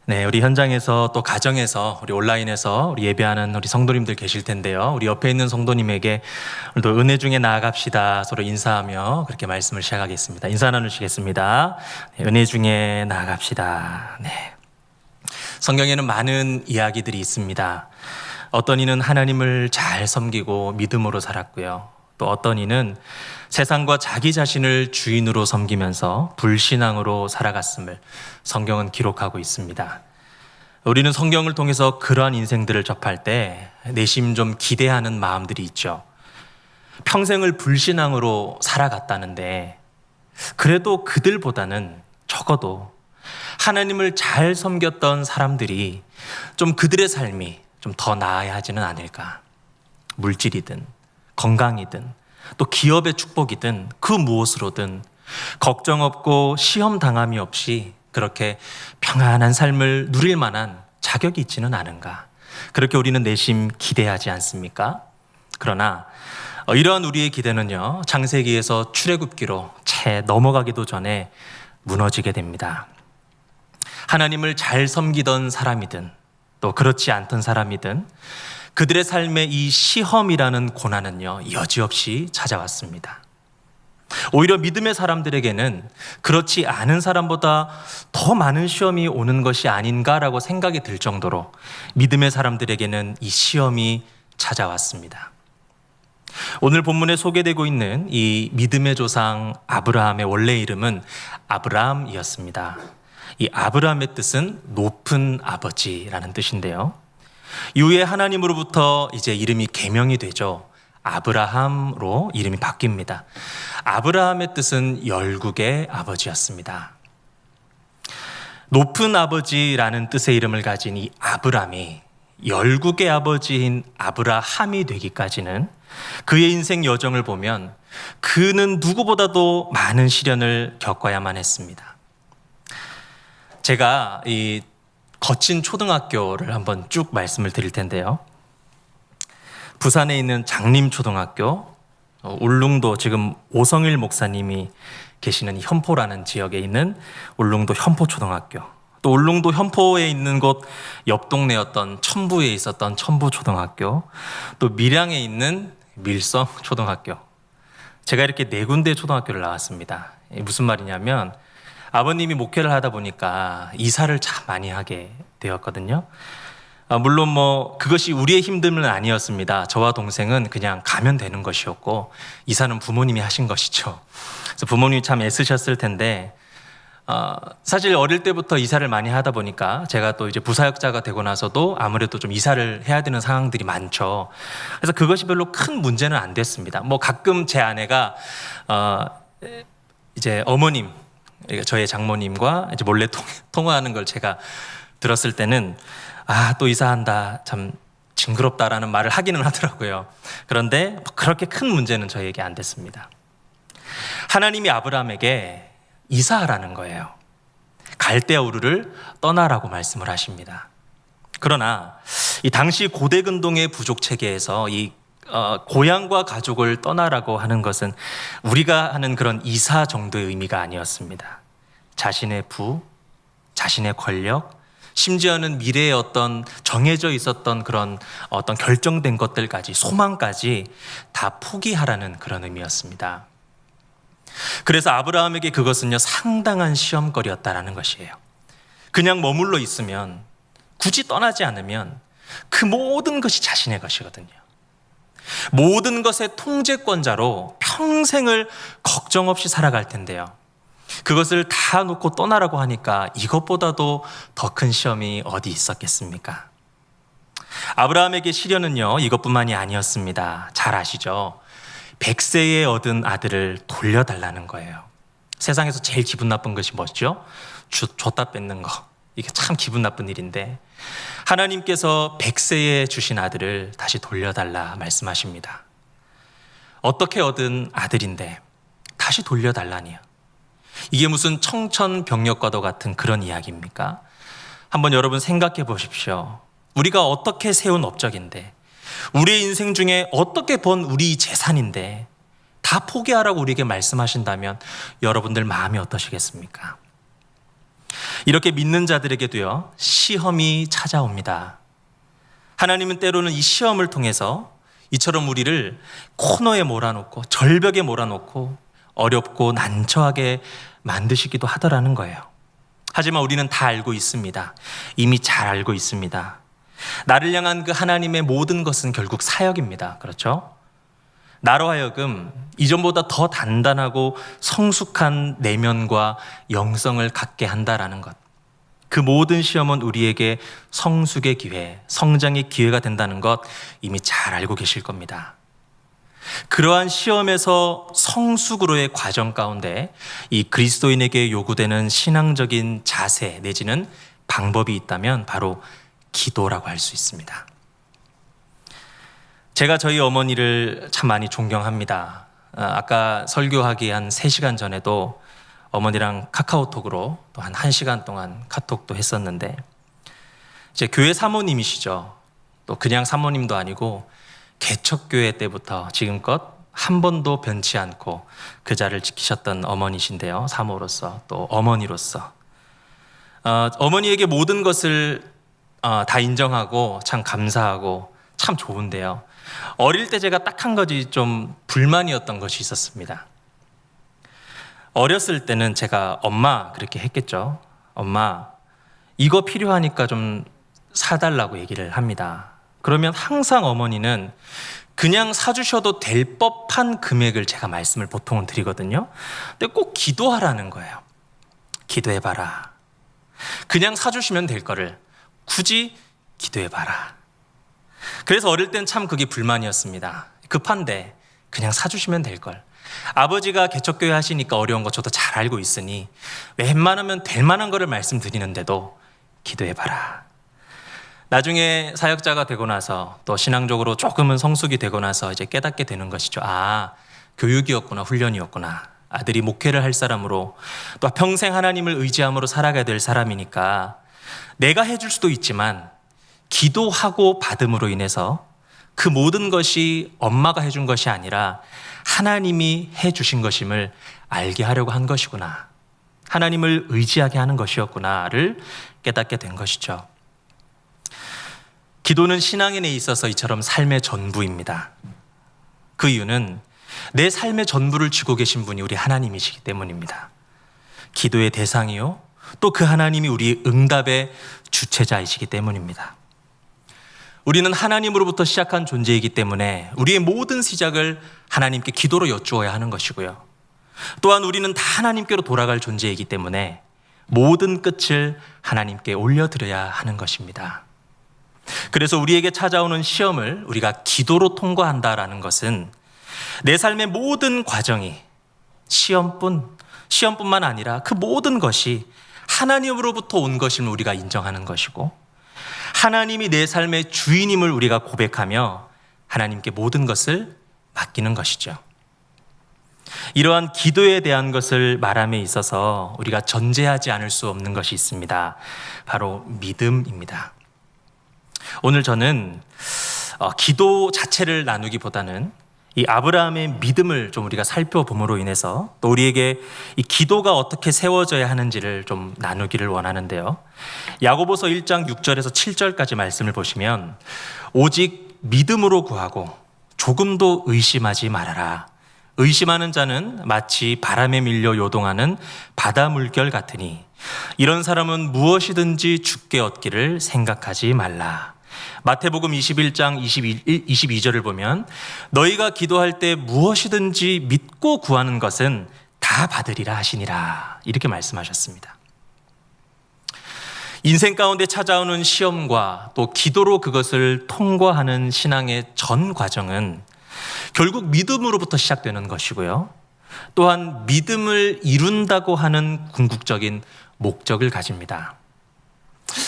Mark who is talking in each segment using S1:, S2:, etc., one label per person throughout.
S1: 네, 우리 현장에서 또 가정에서 우리 온라인에서 우리 예배하는 우리 성도님들 계실 텐데요. 우리 옆에 있는 성도님에게 오늘도 은혜 중에 나아갑시다. 서로 인사하며 그렇게 말씀을 시작하겠습니다. 인사 나누시겠습니다. 네, 은혜 중에 나아갑시다. 네. 성경에는 많은 이야기들이 있습니다. 어떤 이는 하나님을 잘 섬기고 믿음으로 살았고요. 또 어떤 이는 세상과 자기 자신을 주인으로 섬기면서 불신앙으로 살아갔음을 성경은 기록하고 있습니다. 우리는 성경을 통해서 그러한 인생들을 접할 때 내심 좀 기대하는 마음들이 있죠. 평생을 불신앙으로 살아갔다는데 그래도 그들보다는 적어도 하나님을 잘 섬겼던 사람들이 좀 그들의 삶이 좀 더 나아야 하지는 않을까. 물질이든 건강이든 또 기업의 축복이든 그 무엇으로든 걱정 없고 시험 당함이 없이 그렇게 평안한 삶을 누릴 만한 자격이 있지는 않은가. 그렇게 우리는 내심 기대하지 않습니까? 그러나 이러한 우리의 기대는요, 창세기에서 출애굽기로 채 넘어가기도 전에 무너지게 됩니다. 하나님을 잘 섬기던 사람이든 또 그렇지 않던 사람이든 그들의 삶의 이 시험이라는 고난은요, 여지없이 찾아왔습니다. 오히려 믿음의 사람들에게는 그렇지 않은 사람보다 더 많은 시험이 오는 것이 아닌가라고 생각이 들 정도로 믿음의 사람들에게는 이 시험이 찾아왔습니다. 오늘 본문에 소개되고 있는 이 믿음의 조상 아브라함의 원래 이름은 아브람이었습니다. 이 아브라함의 뜻은 높은 아버지라는 뜻인데요. 이후에 하나님으로부터 이제 이름이 개명이 되죠. 아브라함으로 이름이 바뀝니다. 아브라함의 뜻은 열국의 아버지였습니다. 높은 아버지라는 뜻의 이름을 가진 이 아브람이 열국의 아버지인 아브라함이 되기까지는 그의 인생 여정을 보면 그는 누구보다도 많은 시련을 겪어야만 했습니다. 제가 이 거친 초등학교를 한번 쭉 말씀을 드릴 텐데요. 부산에 있는 장림초등학교, 울릉도 지금 오성일 목사님이 계시는 현포라는 지역에 있는 울릉도 현포초등학교, 또 울릉도 현포에 있는 곳 옆 동네였던 천부에 있었던 천부초등학교, 또 밀양에 있는 밀성초등학교. 제가 이렇게 네 군데 초등학교를 나왔습니다. 무슨 말이냐면 아버님이 목회를 하다 보니까 이사를 참 많이 하게 되었거든요. 물론 그것이 우리의 힘듦은 아니었습니다. 저와 동생은 그냥 가면 되는 것이었고 이사는 부모님이 하신 것이죠. 그래서 부모님이 참 애쓰셨을 텐데 사실 어릴 때부터 이사를 많이 하다 보니까 제가 또 이제 부사역자가 되고 나서도 아무래도 좀 이사를 해야 되는 상황들이 많죠. 그래서 그것이 별로 큰 문제는 안 됐습니다. 가끔 제 아내가 이제 어머님, 저의 장모님과 이제 몰래 통화하는 걸 제가 들었을 때는 또 이사한다, 참 징그럽다라는 말을 하기는 하더라고요. 그런데 그렇게 큰 문제는 저에게 안 됐습니다. 하나님이 아브라함에게 이사하라는 거예요. 갈대아 우르를 떠나라고 말씀을 하십니다. 그러나 이 당시 고대 근동의 부족 체계에서 이 고향과 가족을 떠나라고 하는 것은 우리가 하는 그런 이사 정도의 의미가 아니었습니다. 자신의 부, 자신의 권력, 심지어는 미래에 어떤 정해져 있었던 그런 어떤 결정된 것들까지, 소망까지 다 포기하라는 그런 의미였습니다. 그래서 아브라함에게 그것은요, 상당한 시험거리였다라는 것이에요. 그냥 머물러 있으면, 굳이 떠나지 않으면 그 모든 것이 자신의 것이거든요. 모든 것의 통제권자로 평생을 걱정 없이 살아갈 텐데요. 그것을 다 놓고 떠나라고 하니까 이것보다도 더 큰 시험이 어디 있었겠습니까? 아브라함에게 시련은요, 이것뿐만이 아니었습니다. 잘 아시죠? 100세에 얻은 아들을 돌려달라는 거예요. 세상에서 제일 기분 나쁜 것이 뭐죠? 줬다 뺏는 거. 이게 참 기분 나쁜 일인데 하나님께서 100세에 주신 아들을 다시 돌려달라 말씀하십니다. 어떻게 얻은 아들인데 다시 돌려달라니요? 이게 무슨 청천벽력과도 같은 그런 이야기입니까? 한번 여러분 생각해 보십시오. 우리가 어떻게 세운 업적인데, 우리의 인생 중에 어떻게 번 우리 재산인데 다 포기하라고 우리에게 말씀하신다면 여러분들 마음이 어떠시겠습니까? 이렇게 믿는 자들에게도요, 시험이 찾아옵니다. 하나님은 때로는 이 시험을 통해서 이처럼 우리를 코너에 몰아놓고 절벽에 몰아놓고 어렵고 난처하게 만드시기도 하더라는 거예요. 하지만 우리는 다 알고 있습니다. 이미 잘 알고 있습니다. 나를 향한 그 하나님의 모든 것은 결국 사역입니다. 그렇죠? 나로 하여금 이전보다 더 단단하고 성숙한 내면과 영성을 갖게 한다라는 것. 그 모든 시험은 우리에게 성숙의 기회, 성장의 기회가 된다는 것 이미 잘 알고 계실 겁니다. 그러한 시험에서 성숙으로의 과정 가운데 이 그리스도인에게 요구되는 신앙적인 자세 내지는 방법이 있다면 바로 기도라고 할 수 있습니다. 제가 저희 어머니를 참 많이 존경합니다. 아까 설교하기 한 3시간 전에도 어머니랑 카카오톡으로 또 한 1시간 동안 카톡도 했었는데 이제 교회 사모님이시죠. 또 그냥 사모님도 아니고 개척교회 때부터 지금껏 한 번도 변치 않고 그 자리를 지키셨던 어머니신데요. 사모로서 또 어머니로서 어머니에게 모든 것을 다 인정하고 참 감사하고 참 좋은데요. 어릴 때 제가 딱 한 가지 좀 불만이었던 것이 있었습니다. 어렸을 때는 제가 엄마 그렇게 했겠죠. 엄마 이거 필요하니까 좀 사달라고 얘기를 합니다. 그러면 항상 어머니는 그냥 사주셔도 될 법한 금액을 제가 말씀을 보통은 드리거든요. 근데 꼭 기도하라는 거예요. 기도해봐라. 그냥 사주시면 될 거를 굳이 기도해봐라. 그래서 어릴 땐 참 그게 불만이었습니다. 급한데 그냥 사주시면 될 걸. 아버지가 개척교회 하시니까 어려운 거 저도 잘 알고 있으니 웬만하면 될 만한 거를 말씀드리는데도 기도해봐라. 나중에 사역자가 되고 나서 또 신앙적으로 조금은 성숙이 되고 나서 이제 깨닫게 되는 것이죠. 교육이었구나, 훈련이었구나. 아들이 목회를 할 사람으로 또 평생 하나님을 의지함으로 살아가야 될 사람이니까 내가 해줄 수도 있지만 기도하고 받음으로 인해서 그 모든 것이 엄마가 해준 것이 아니라 하나님이 해주신 것임을 알게 하려고 한 것이구나. 하나님을 의지하게 하는 것이었구나를 깨닫게 된 것이죠. 기도는 신앙인에 있어서 이처럼 삶의 전부입니다. 그 이유는 내 삶의 전부를 쥐고 계신 분이 우리 하나님이시기 때문입니다. 기도의 대상이요, 또 그 하나님이 우리 응답의 주체자이시기 때문입니다. 우리는 하나님으로부터 시작한 존재이기 때문에 우리의 모든 시작을 하나님께 기도로 여쭈어야 하는 것이고요. 또한 우리는 다 하나님께로 돌아갈 존재이기 때문에 모든 끝을 하나님께 올려드려야 하는 것입니다. 그래서 우리에게 찾아오는 시험을 우리가 기도로 통과한다라는 것은 내 삶의 모든 과정이 시험뿐만 아니라 그 모든 것이 하나님으로부터 온 것임을 우리가 인정하는 것이고, 하나님이 내 삶의 주인임을 우리가 고백하며 하나님께 모든 것을 맡기는 것이죠. 이러한 기도에 대한 것을 말함에 있어서 우리가 전제하지 않을 수 없는 것이 있습니다. 바로 믿음입니다. 오늘 저는 기도 자체를 나누기보다는 이 아브라함의 믿음을 좀 우리가 살펴봄으로 인해서 또 우리에게 이 기도가 어떻게 세워져야 하는지를 좀 나누기를 원하는데요. 야고보서 1장 6절에서 7절까지 말씀을 보시면 오직 믿음으로 구하고 조금도 의심하지 말아라. 의심하는 자는 마치 바람에 밀려 요동하는 바다 물결 같으니 이런 사람은 무엇이든지 죽게 얻기를 생각하지 말라. 마태복음 21장 22절을 보면 너희가 기도할 때 무엇이든지 믿고 구하는 것은 다 받으리라 하시니라. 이렇게 말씀하셨습니다. 인생 가운데 찾아오는 시험과 또 기도로 그것을 통과하는 신앙의 전 과정은 결국 믿음으로부터 시작되는 것이고요. 또한 믿음을 이룬다고 하는 궁극적인 목적을 가집니다.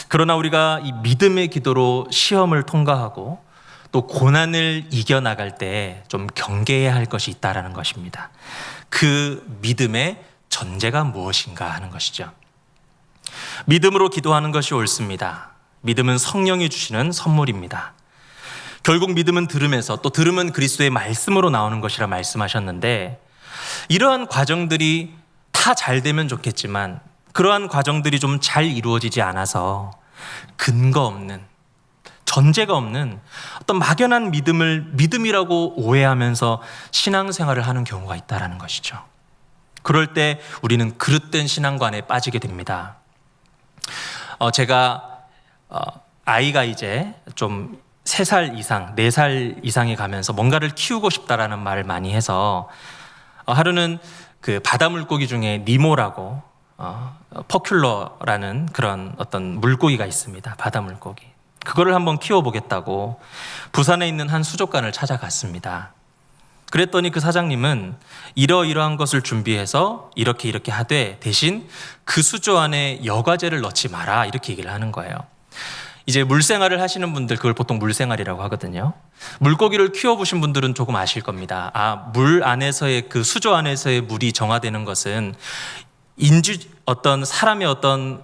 S1: 그러나 우리가 이 믿음의 기도로 시험을 통과하고 또 고난을 이겨나갈 때 좀 경계해야 할 것이 있다는 것입니다. 그 믿음의 전제가 무엇인가 하는 것이죠. 믿음으로 기도하는 것이 옳습니다. 믿음은 성령이 주시는 선물입니다. 결국 믿음은 들음에서, 또 들음은 그리스도의 말씀으로 나오는 것이라 말씀하셨는데, 이러한 과정들이 다 잘 되면 좋겠지만 그러한 과정들이 좀 잘 이루어지지 않아서 근거 없는, 전제가 없는 어떤 막연한 믿음을 믿음이라고 오해하면서 신앙생활을 하는 경우가 있다는 것이죠. 그럴 때 우리는 그릇된 신앙관에 빠지게 됩니다. 제가 아이가 이제 좀 3살 이상, 4살 이상에 가면서 뭔가를 키우고 싶다라는 말을 많이 해서 하루는 그 바다 물고기 중에 니모라고 퍼큘러라는 그런 어떤 물고기가 있습니다. 바다 물고기. 그거를 한번 키워보겠다고 부산에 있는 한 수족관을 찾아갔습니다. 그랬더니 그 사장님은 이러이러한 것을 준비해서 이렇게 하되 대신 그 수조 안에 여과제를 넣지 마라 이렇게 얘기를 하는 거예요. 이제 물생활을 하시는 분들 그걸 보통 물생활이라고 하거든요. 물고기를 키워보신 분들은 조금 아실 겁니다. 물 안에서의 그 수조 안에서의 물이 정화되는 것은 어떤 사람의 어떤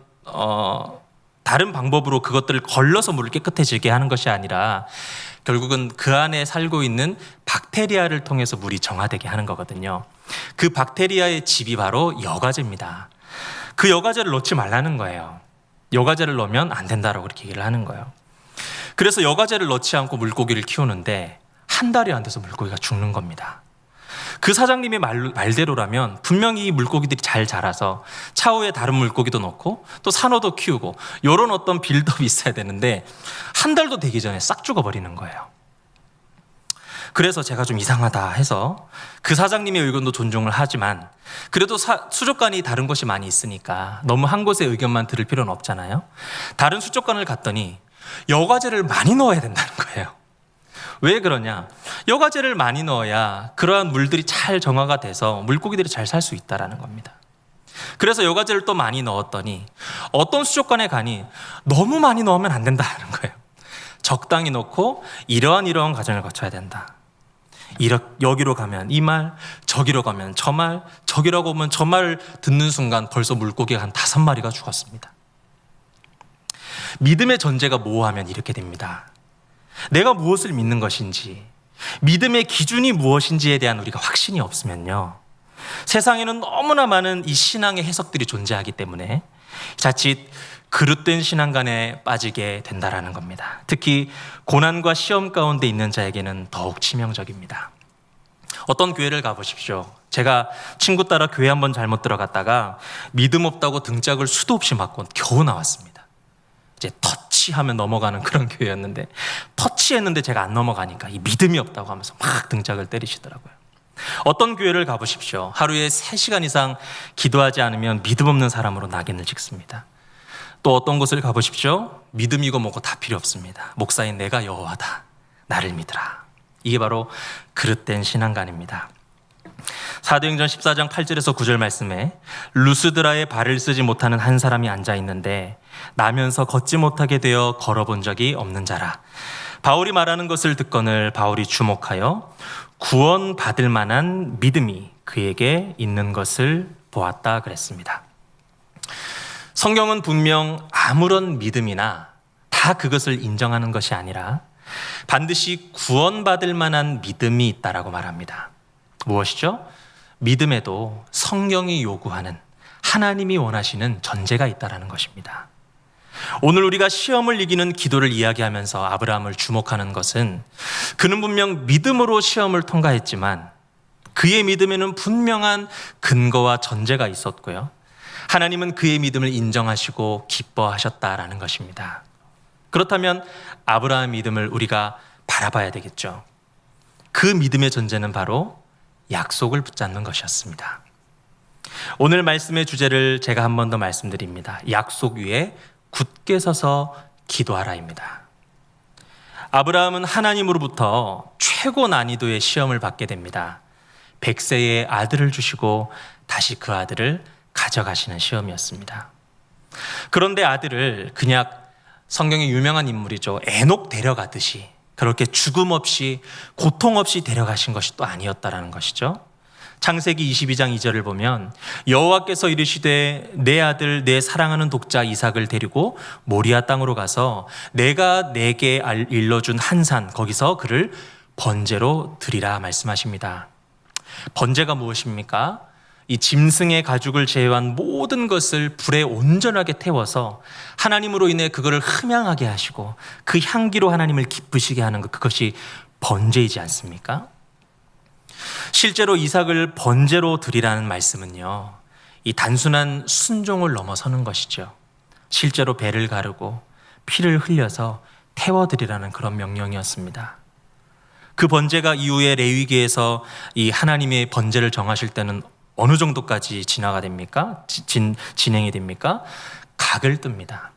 S1: 다른 방법으로 그것들을 걸러서 물을 깨끗해지게 하는 것이 아니라 결국은 그 안에 살고 있는 박테리아를 통해서 물이 정화되게 하는 거거든요. 그 박테리아의 집이 바로 여과제입니다. 그 여과제를 넣지 말라는 거예요. 여과제를 넣으면 안 된다라고 그렇게 얘기를 하는 거예요. 그래서 여과제를 넣지 않고 물고기를 키우는데 한 달이 안 돼서 물고기가 죽는 겁니다. 그 사장님의 말대로라면 분명히 이 물고기들이 잘 자라서 차후에 다른 물고기도 넣고 또 산호도 키우고 이런 어떤 빌드업이 있어야 되는데 한 달도 되기 전에 싹 죽어버리는 거예요. 그래서 제가 좀 이상하다 해서 그 사장님의 의견도 존중을 하지만 그래도 수족관이 다른 곳이 많이 있으니까 너무 한 곳의 의견만 들을 필요는 없잖아요. 다른 수족관을 갔더니 여과제를 많이 넣어야 된다는 거예요. 왜 그러냐? 여과제를 많이 넣어야 그러한 물들이 잘 정화가 돼서 물고기들이 잘 살 수 있다는 겁니다. 그래서 여과제를 또 많이 넣었더니 어떤 수족관에 가니 너무 많이 넣으면 안 된다는 거예요. 적당히 넣고 이러한 과정을 거쳐야 된다. 여기로 가면 이 말, 저기로 가면 저 말, 저기라고 하면 저 말을 듣는 순간 벌써 물고기가 한 5마리가 죽었습니다. 믿음의 전제가 모호하면 이렇게 됩니다. 내가 무엇을 믿는 것인지, 믿음의 기준이 무엇인지에 대한 우리가 확신이 없으면요, 세상에는 너무나 많은 이 신앙의 해석들이 존재하기 때문에 자칫 그릇된 신앙관에 빠지게 된다라는 겁니다. 특히 고난과 시험 가운데 있는 자에게는 더욱 치명적입니다. 어떤 교회를 가보십시오. 제가 친구 따라 교회 한번 잘못 들어갔다가 믿음 없다고 등짝을 수도 없이 맞고 겨우 나왔습니다. 이제 터치하면 넘어가는 그런 교회였는데 터치했는데 제가 안 넘어가니까 이 믿음이 없다고 하면서 막 등짝을 때리시더라고요. 어떤 교회를 가보십시오. 하루에 3시간 이상 기도하지 않으면 믿음 없는 사람으로 낙인을 찍습니다. 또 어떤 곳을 가보십시오. 믿음이고 뭐고 다 필요 없습니다. 목사인 내가 여호와다. 나를 믿으라. 이게 바로 그릇된 신앙관입니다. 사도행전 14장 8절에서 9절 말씀에 루스드라에 발을 쓰지 못하는 한 사람이 앉아 있는데 나면서 걷지 못하게 되어 걸어본 적이 없는 자라. 바울이 말하는 것을 듣거늘 바울이 주목하여 구원받을 만한 믿음이 그에게 있는 것을 보았다 그랬습니다. 성경은 분명 아무런 믿음이나 다 그것을 인정하는 것이 아니라 반드시 구원받을 만한 믿음이 있다라고 말합니다. 무엇이죠? 믿음에도 성경이 요구하는, 하나님이 원하시는 전제가 있다라는 것입니다. 오늘 우리가 시험을 이기는 기도를 이야기하면서 아브라함을 주목하는 것은 그는 분명 믿음으로 시험을 통과했지만 그의 믿음에는 분명한 근거와 전제가 있었고요. 하나님은 그의 믿음을 인정하시고 기뻐하셨다라는 것입니다. 그렇다면 아브라함의 믿음을 우리가 바라봐야 되겠죠. 그 믿음의 전제는 바로 약속을 붙잡는 것이었습니다. 오늘 말씀의 주제를 제가 한 번 더 말씀드립니다. 약속 위에 굳게 서서 기도하라입니다. 아브라함은 하나님으로부터 최고 난이도의 시험을 받게 됩니다. 100세의 아들을 주시고 다시 그 아들을 가져가시는 시험이었습니다. 그런데 아들을 그냥 성경의 유명한 인물이죠. 에녹 데려가듯이 그렇게 죽음 없이 고통 없이 데려가신 것이 또 아니었다라는 것이죠. 창세기 22장 2절을 보면 여호와께서 이르시되 내 아들 내 사랑하는 독자 이삭을 데리고 모리아 땅으로 가서 내가 내게 일러준 한 산 거기서 그를 번제로 드리라 말씀하십니다. 번제가 무엇입니까? 이 짐승의 가죽을 제외한 모든 것을 불에 온전하게 태워서 하나님으로 인해 그거를 흠향하게 하시고 그 향기로 하나님을 기쁘시게 하는 것, 그것이 번제이지 않습니까? 실제로 이삭을 번제로 드리라는 말씀은요, 이 단순한 순종을 넘어서는 것이죠. 실제로 배를 가르고 피를 흘려서 태워드리라는 그런 명령이었습니다. 그 번제가 이후에 레위기에서 이 하나님의 번제를 정하실 때는 어느 정도까지 진화가 됩니까? 진행이 됩니까? 각을 뜹니다.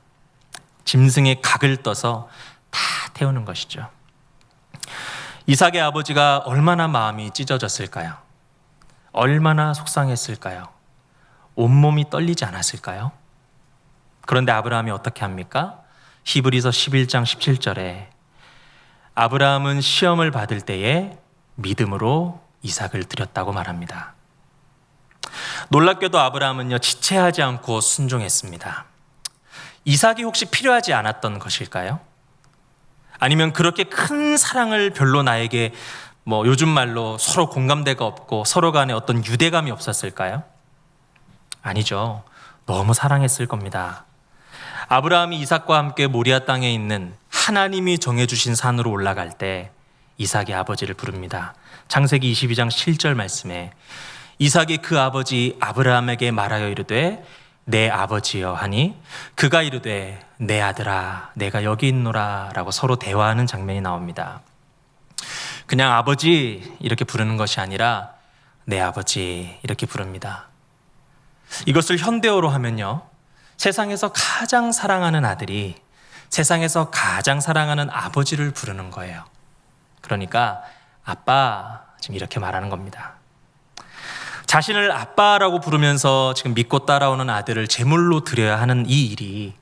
S1: 짐승의 각을 떠서 다 태우는 것이죠. 이삭의 아버지가 얼마나 마음이 찢어졌을까요? 얼마나 속상했을까요? 온몸이 떨리지 않았을까요? 그런데 아브라함이 어떻게 합니까? 히브리서 11장 17절에 아브라함은 시험을 받을 때에 믿음으로 이삭을 드렸다고 말합니다. 놀랍게도 아브라함은요, 지체하지 않고 순종했습니다. 이삭이 혹시 필요하지 않았던 것일까요? 아니면 그렇게 큰 사랑을 별로 나에게 요즘 말로 서로 공감대가 없고 서로 간에 어떤 유대감이 없었을까요? 아니죠. 너무 사랑했을 겁니다. 아브라함이 이삭과 함께 모리아 땅에 있는 하나님이 정해주신 산으로 올라갈 때 이삭이 아버지를 부릅니다. 창세기 22장 7절 말씀에 이삭이 그 아버지 아브라함에게 말하여 이르되 내 아버지여 하니 그가 이르되 내 아들아 내가 여기 있노라 라고 서로 대화하는 장면이 나옵니다. 그냥 아버지 이렇게 부르는 것이 아니라 내 아버지 이렇게 부릅니다. 이것을 현대어로 하면요, 세상에서 가장 사랑하는 아들이 세상에서 가장 사랑하는 아버지를 부르는 거예요. 그러니까 아빠 지금 이렇게 말하는 겁니다. 자신을 아빠라고 부르면서 지금 믿고 따라오는 아들을 제물로 드려야 하는 이 일이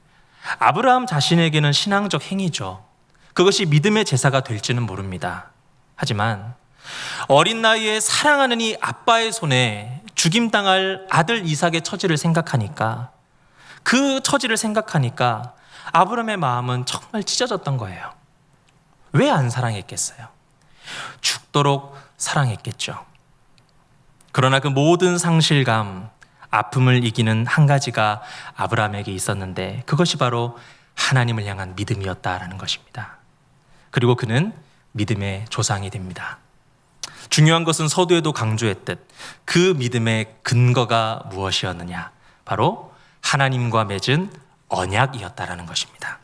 S1: 아브라함 자신에게는 신앙적 행위죠. 그것이 믿음의 제사가 될지는 모릅니다. 하지만 어린 나이에 사랑하는 이 아빠의 손에 죽임당할 아들 이삭의 처지를 생각하니까, 그 처지를 생각하니까 아브라함의 마음은 정말 찢어졌던 거예요. 왜 안 사랑했겠어요? 죽도록 사랑했겠죠. 그러나 그 모든 상실감, 아픔을 이기는 한 가지가 아브라함에게 있었는데 그것이 바로 하나님을 향한 믿음이었다라는 것입니다. 그리고 그는 믿음의 조상이 됩니다. 중요한 것은 서두에도 강조했듯 그 믿음의 근거가 무엇이었느냐? 바로 하나님과 맺은 언약이었다라는 것입니다.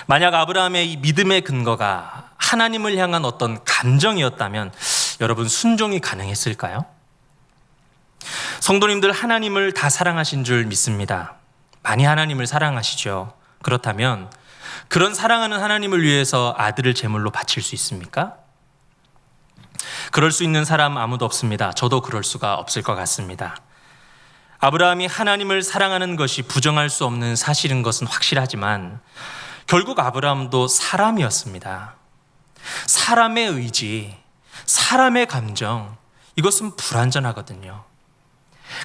S1: 만약 아브라함의 이 믿음의 근거가 하나님을 향한 어떤 감정이었다면 여러분 순종이 가능했을까요? 성도님들 하나님을 다 사랑하신 줄 믿습니다. 많이 하나님을 사랑하시죠. 그렇다면 그런 사랑하는 하나님을 위해서 아들을 제물로 바칠 수 있습니까? 그럴 수 있는 사람 아무도 없습니다. 저도 그럴 수가 없을 것 같습니다. 아브라함이 하나님을 사랑하는 것이 부정할 수 없는 사실인 것은 확실하지만 결국 아브라함도 사람이었습니다. 사람의 의지, 사람의 감정, 이것은 불완전하거든요.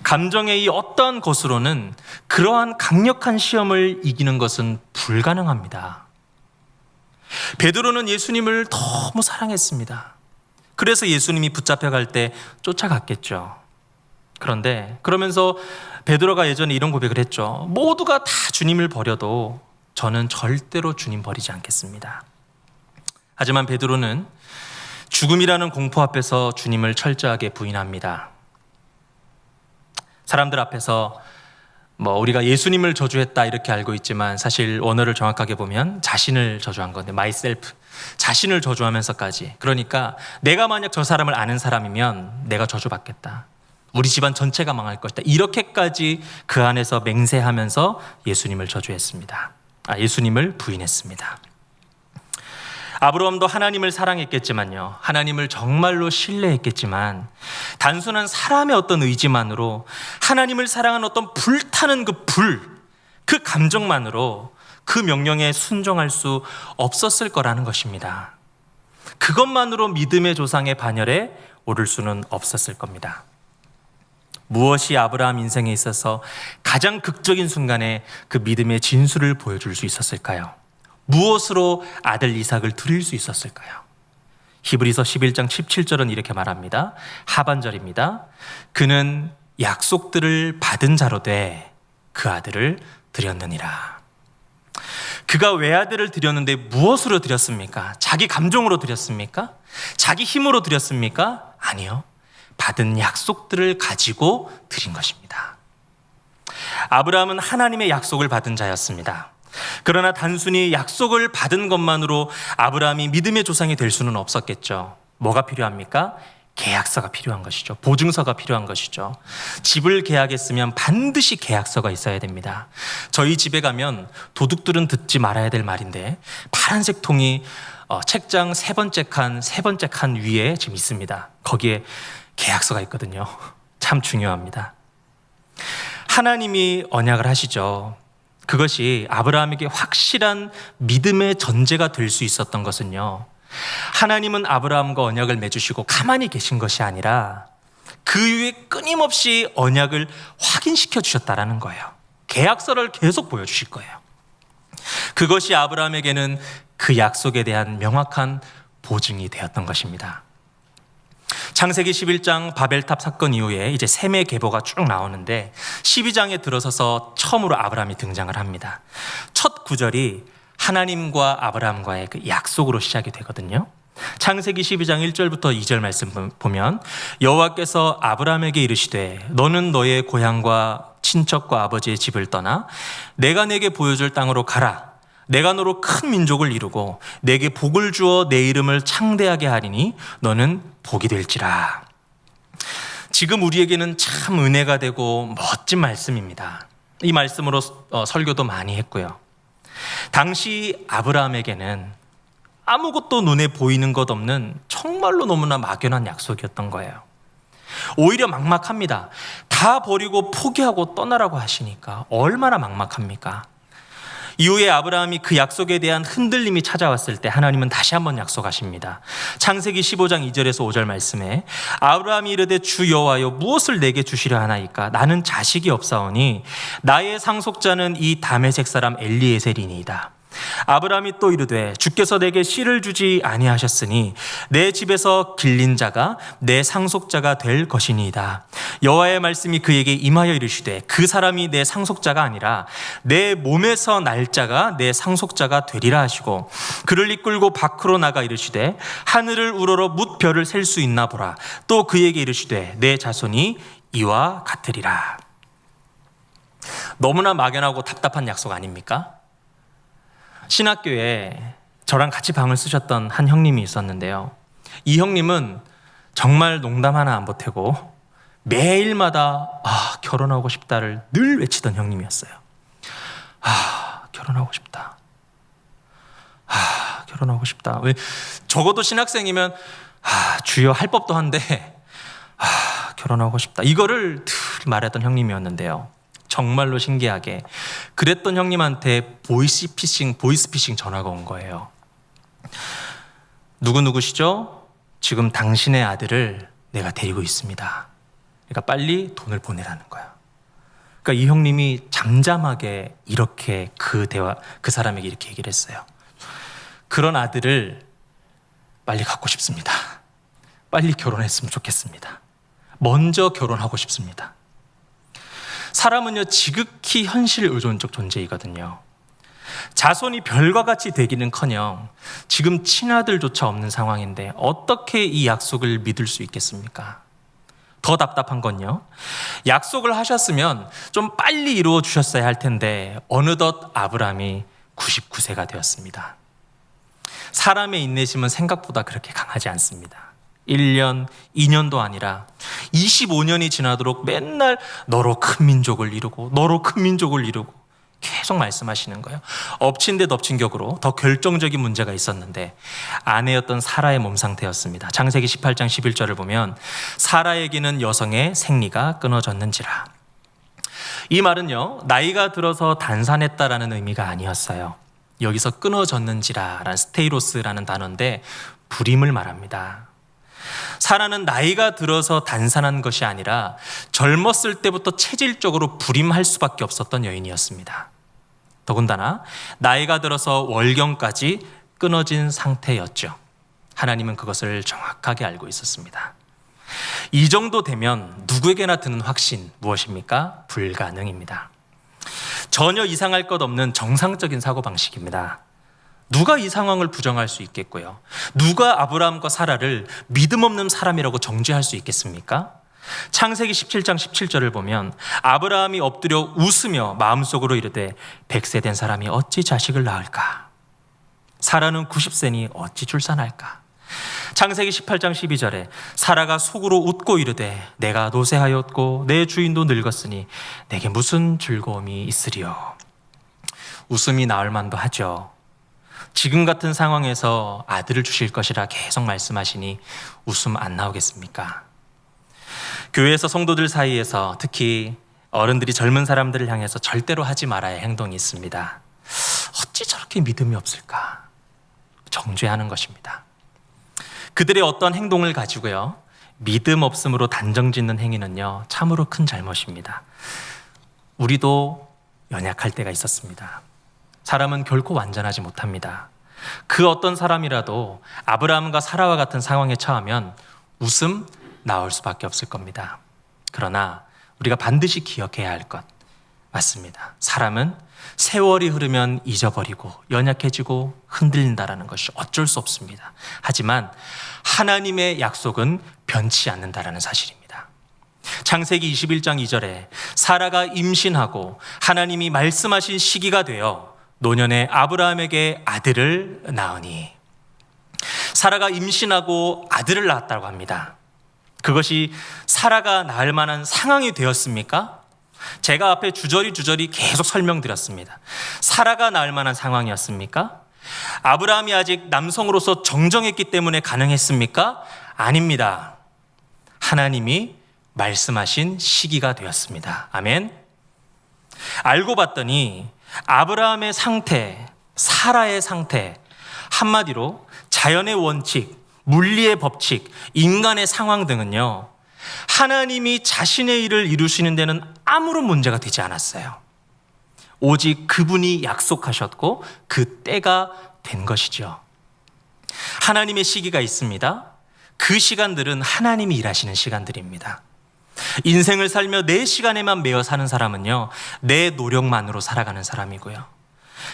S1: 감정의 이 어떠한 것으로는 그러한 강력한 시험을 이기는 것은 불가능합니다. 베드로는 예수님을 너무 사랑했습니다. 그래서 예수님이 붙잡혀갈 때 쫓아갔겠죠. 그런데 그러면서 베드로가 예전에 이런 고백을 했죠. 모두가 다 주님을 버려도 저는 절대로 주님 버리지 않겠습니다. 하지만 베드로는 죽음이라는 공포 앞에서 주님을 철저하게 부인합니다. 사람들 앞에서 우리가 예수님을 저주했다 이렇게 알고 있지만 사실 원어를 정확하게 보면 자신을 저주한 건데 myself, 자신을 저주하면서까지, 그러니까 내가 만약 저 사람을 아는 사람이면 내가 저주받겠다, 우리 집안 전체가 망할 것이다, 이렇게까지 그 안에서 맹세하면서 예수님을 저주했습니다. 예수님을 부인했습니다. 아브라함도 하나님을 사랑했겠지만요, 하나님을 정말로 신뢰했겠지만 단순한 사람의 어떤 의지만으로 하나님을 사랑하는 어떤 불타는 그 감정만으로 그 명령에 순종할 수 없었을 거라는 것입니다. 그것만으로 믿음의 조상의 반열에 오를 수는 없었을 겁니다. 무엇이 아브라함 인생에 있어서 가장 극적인 순간에 그 믿음의 진수를 보여줄 수 있었을까요? 무엇으로 아들 이삭을 드릴 수 있었을까요? 히브리서 11장 17절은 이렇게 말합니다. 하반절입니다. 그는 약속들을 받은 자로 돼 그 아들을 드렸느니라. 그가 외아들을 드렸는데 무엇으로 드렸습니까? 자기 감정으로 드렸습니까? 자기 힘으로 드렸습니까? 아니요. 받은 약속들을 가지고 드린 것입니다. 아브라함은 하나님의 약속을 받은 자였습니다. 그러나 단순히 약속을 받은 것만으로 아브라함이 믿음의 조상이 될 수는 없었겠죠. 뭐가 필요합니까? 계약서가 필요한 것이죠. 보증서가 필요한 것이죠. 집을 계약했으면 반드시 계약서가 있어야 됩니다. 저희 집에 가면 도둑들은 듣지 말아야 될 말인데 파란색 통이 책장 세 번째 칸 위에 지금 있습니다. 거기에 계약서가 있거든요. 참 중요합니다. 하나님이 언약을 하시죠. 그것이 아브라함에게 확실한 믿음의 전제가 될 수 있었던 것은요, 하나님은 아브라함과 언약을 맺으시고 가만히 계신 것이 아니라 그 위에 끊임없이 언약을 확인시켜 주셨다라는 거예요. 계약서를 계속 보여주실 거예요. 그것이 아브라함에게는 그 약속에 대한 명확한 보증이 되었던 것입니다. 창세기 11장 바벨탑 사건 이후에 이제 셈의 계보가 쭉 나오는데 12장에 들어서서 처음으로 아브라함이 등장을 합니다. 첫 구절이 하나님과 아브라함과의 그 약속으로 시작이 되거든요. 창세기 12장 1절부터 2절 말씀 보면 여호와께서 아브라함에게 이르시되 너는 너의 고향과 친척과 아버지의 집을 떠나 내가 내게 보여줄 땅으로 가라. 내가 너로 큰 민족을 이루고 내게 복을 주어 내 이름을 창대하게 하리니 너는 복이 될지라. 지금 우리에게는 참 은혜가 되고 멋진 말씀입니다. 이 말씀으로 설교도 많이 했고요. 당시 아브라함에게는 아무것도 눈에 보이는 것 없는 정말로 너무나 막연한 약속이었던 거예요. 오히려 막막합니다. 다 버리고 포기하고 떠나라고 하시니까 얼마나 막막합니까? 이후에 아브라함이 그 약속에 대한 흔들림이 찾아왔을 때 하나님은 다시 한번 약속하십니다. 창세기 15장 2절에서 5절 말씀에 아브라함이 이르되 주 여호와여 무엇을 내게 주시려 하나이까? 나는 자식이 없사오니 나의 상속자는 이 다메섹 사람 엘리에셀이니이다. 아브라함이 또 이르되 주께서 내게 씨를 주지 아니하셨으니 내 집에서 길린 자가 내 상속자가 될 것이니이다. 여호와의 말씀이 그에게 임하여 이르시되 그 사람이 내 상속자가 아니라 내 몸에서 날 자가 내 상속자가 되리라 하시고 그를 이끌고 밖으로 나가 이르시되 하늘을 우러러 뭇 별을 셀 수 있나 보라. 또 그에게 이르시되 내 자손이 이와 같으리라. 너무나 막연하고 답답한 약속 아닙니까? 신학교에 저랑 같이 방을 쓰셨던 한 형님이 있었는데요. 이 형님은 정말 농담 하나 안 보태고 매일마다 결혼하고 싶다를 늘 외치던 형님이었어요. 결혼하고 싶다. 결혼하고 싶다. 왜 적어도 신학생이면 주여 할 법도 한데 결혼하고 싶다. 이거를 늘 말했던 형님이었는데요. 정말로 신기하게 그랬던 형님한테 보이스피싱 전화가 온 거예요. 누구시죠? 지금 당신의 아들을 내가 데리고 있습니다. 그러니까 빨리 돈을 보내라는 거야. 그러니까 이 형님이 잠잠하게 이렇게 그 사람에게 이렇게 얘기를 했어요. 그런 아들을 빨리 갖고 싶습니다. 빨리 결혼했으면 좋겠습니다. 먼저 결혼하고 싶습니다. 사람은요 지극히 현실 의존적 존재이거든요. 자손이 별과 같이 되기는커녕 지금 친아들조차 없는 상황인데 어떻게 이 약속을 믿을 수 있겠습니까? 더 답답한 건요, 약속을 하셨으면 좀 빨리 이루어 주셨어야 할 텐데 어느덧 아브라함이 99세가 되었습니다. 사람의 인내심은 생각보다 그렇게 강하지 않습니다. 1년, 2년도 아니라 25년이 지나도록 맨날 너로 큰 민족을 이루고 너로 큰 민족을 이루고 계속 말씀하시는 거예요. 엎친 데 덮친 격으로 더 결정적인 문제가 있었는데 아내였던 사라의 몸 상태였습니다. 창세기 18장 11절을 보면 사라에게는 여성의 생리가 끊어졌는지라. 이 말은요 나이가 들어서 단산했다라는 의미가 아니었어요. 여기서 끊어졌는지라라는 스테이로스라는 단어인데 불임을 말합니다. 사라는 나이가 들어서 단산한 것이 아니라 젊었을 때부터 체질적으로 불임할 수밖에 없었던 여인이었습니다. 더군다나 나이가 들어서 월경까지 끊어진 상태였죠. 하나님은 그것을 정확하게 알고 있었습니다. 이 정도 되면 누구에게나 드는 확신 무엇입니까? 불가능입니다. 전혀 이상할 것 없는 정상적인 사고방식입니다. 누가 이 상황을 부정할 수 있겠고요? 누가 아브라함과 사라를 믿음 없는 사람이라고 정죄할 수 있겠습니까? 창세기 17장 17절을 보면 아브라함이 엎드려 웃으며 마음속으로 이르되 100세 된 사람이 어찌 자식을 낳을까? 사라는 90세니 어찌 출산할까? 창세기 18장 12절에 사라가 속으로 웃고 이르되 내가 노쇠하였고 내 주인도 늙었으니 내게 무슨 즐거움이 있으리요? 웃음이 나올 만도 하죠. 지금 같은 상황에서 아들을 주실 것이라 계속 말씀하시니 웃음 안 나오겠습니까? 교회에서 성도들 사이에서 특히 어른들이 젊은 사람들을 향해서 절대로 하지 말아야 할 행동이 있습니다. 어찌 저렇게 믿음이 없을까? 정죄하는 것입니다. 그들의 어떤 행동을 가지고요, 믿음 없음으로 단정 짓는 행위는요, 참으로 큰 잘못입니다. 우리도 연약할 때가 있었습니다. 사람은 결코 완전하지 못합니다. 그 어떤 사람이라도 아브라함과 사라와 같은 상황에 처하면 웃음 나올 수밖에 없을 겁니다. 그러나 우리가 반드시 기억해야 할 것 맞습니다. 사람은 세월이 흐르면 잊어버리고 연약해지고 흔들린다라는 것이 어쩔 수 없습니다. 하지만 하나님의 약속은 변치 않는다라는 사실입니다. 창세기 21장 2절에 사라가 임신하고 하나님이 말씀하신 시기가 되어 노년에 아브라함에게 아들을 낳으니, 사라가 임신하고 아들을 낳았다고 합니다. 그것이 사라가 낳을 만한 상황이 되었습니까? 제가 앞에 주저리 계속 설명드렸습니다. 사라가 낳을 만한 상황이었습니까? 아브라함이 아직 남성으로서 정정했기 때문에 가능했습니까? 아닙니다. 하나님이 말씀하신 시기가 되었습니다. 아멘. 알고 봤더니 아브라함의 상태, 사라의 상태, 한마디로 자연의 원칙, 물리의 법칙, 인간의 상황 등은요, 하나님이 자신의 일을 이루시는 데는 아무런 문제가 되지 않았어요. 오직 그분이 약속하셨고 그 때가 된 것이죠. 하나님의 시기가 있습니다. 그 시간들은 하나님이 일하시는 시간들입니다. 인생을 살며 내 시간에만 매여 사는 사람은요, 내 노력만으로 살아가는 사람이고요.